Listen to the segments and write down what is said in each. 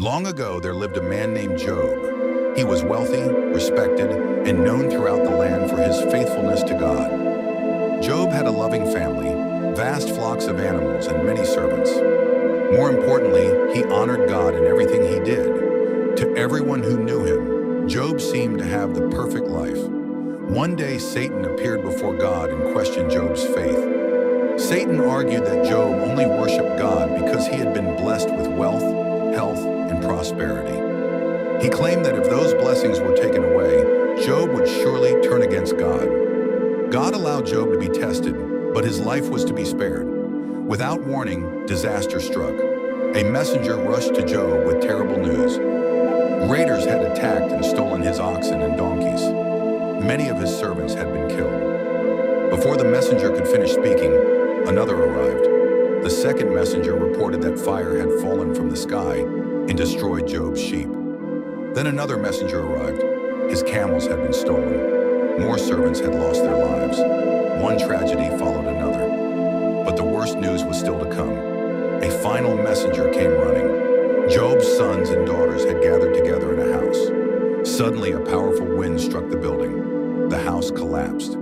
Long ago, there lived a man named Job. He was wealthy, respected, and known throughout the land for his faithfulness to God. Job had a loving family, vast flocks of animals, and many servants. More importantly, he honored God in everything he did. To everyone who knew him, Job seemed to have the perfect life. One day, Satan appeared before God and questioned Job's faith. Satan argued that Job only worshiped God because he had been blessed with wealth, health, and prosperity. He claimed that if those blessings were taken away, Job would surely turn against God. God allowed Job to be tested, but his life was to be spared. Without warning, disaster struck. A messenger rushed to Job with terrible news. Raiders had attacked and stolen his oxen and donkeys. Many of his servants had been killed. Before the messenger could finish speaking, another arrived. The second messenger reported that fire had fallen from the sky and destroyed Job's sheep. Then another messenger arrived. His camels had been stolen. More servants had lost their lives. One tragedy followed another. But the worst news was still to come. A final messenger came running. Job's sons and daughters had gathered together in a house. Suddenly, a powerful wind struck the building. The house collapsed.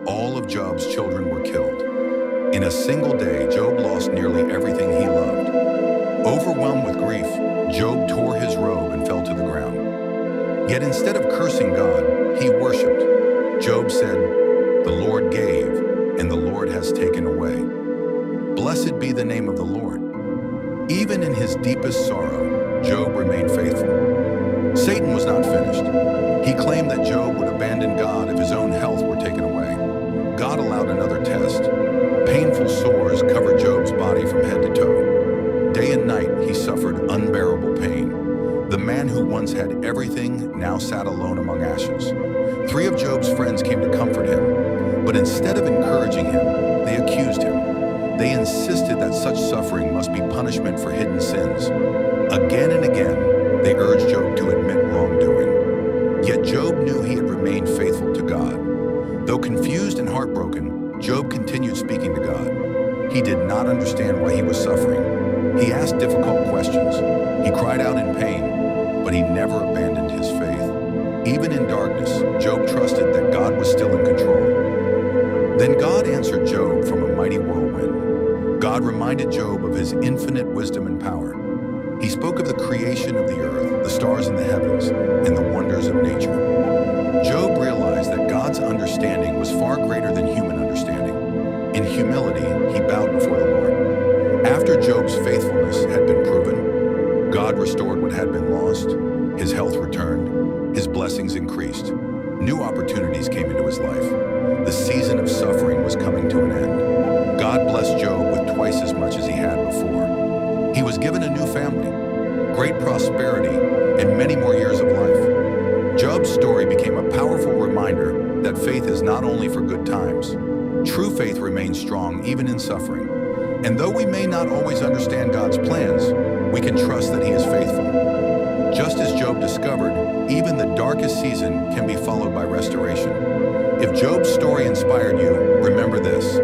All of Job's children were killed. In a single day, Job lost nearly everything he loved. Overwhelmed with grief, Job tore his robe and fell to the ground. Yet instead of cursing God, he worshipped. Job said, "The Lord gave, and the Lord has taken away. Blessed be the name of the Lord." Even in his deepest sorrow, Job remained faithful. Satan was not finished. He claimed that Job would abandon God if his own health were taken away. God allowed another test. Painful sores covered Job's body from head to toe. Day and night, he suffered unbearable pain. The man who once had everything now sat alone among ashes. 3 of Job's friends came to comfort him, but instead of encouraging him, they accused him. They insisted that such suffering must be punishment for hidden sins. Again and again, they urged Job to admit wrongdoing. Yet Job knew he had remained faithful to God. Though confused and heartbroken, Job continued speaking to God. He did not understand why he was suffering. He asked difficult questions. He cried out in pain, but he never abandoned his faith. Even in darkness, Job trusted that God was still in control. Then God answered Job from a mighty whirlwind. God reminded Job of his infinite wisdom and power. He spoke of the creation of the earth, the stars in the heavens, and the wonders of nature. Job realized that God's understanding was far greater than human understanding. In humility, he bowed before the Lord. After Job's faithfulness had been proven, God restored what had been lost, his health returned, his blessings increased. New opportunities came into his life. The season of suffering was coming to an end. God blessed Job with twice as much as he had before. He was given a new family, great prosperity, and many more years of life. Job's story became a powerful reminder that faith is not only for good times. True faith remains strong even in suffering. And though we may not always understand God's plans, we can trust that He is faithful. Just as Job discovered, even the darkest season can be followed by restoration. If Job's story inspired you, remember this: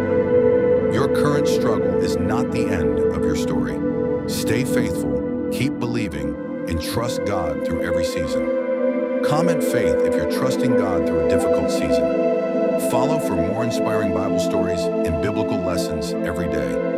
your current struggle is not the end of your story. Stay faithful, keep believing, and trust God through every season. Comment faith if you're trusting God through a difficult season. Follow for more inspiring Bible stories and biblical lessons every day.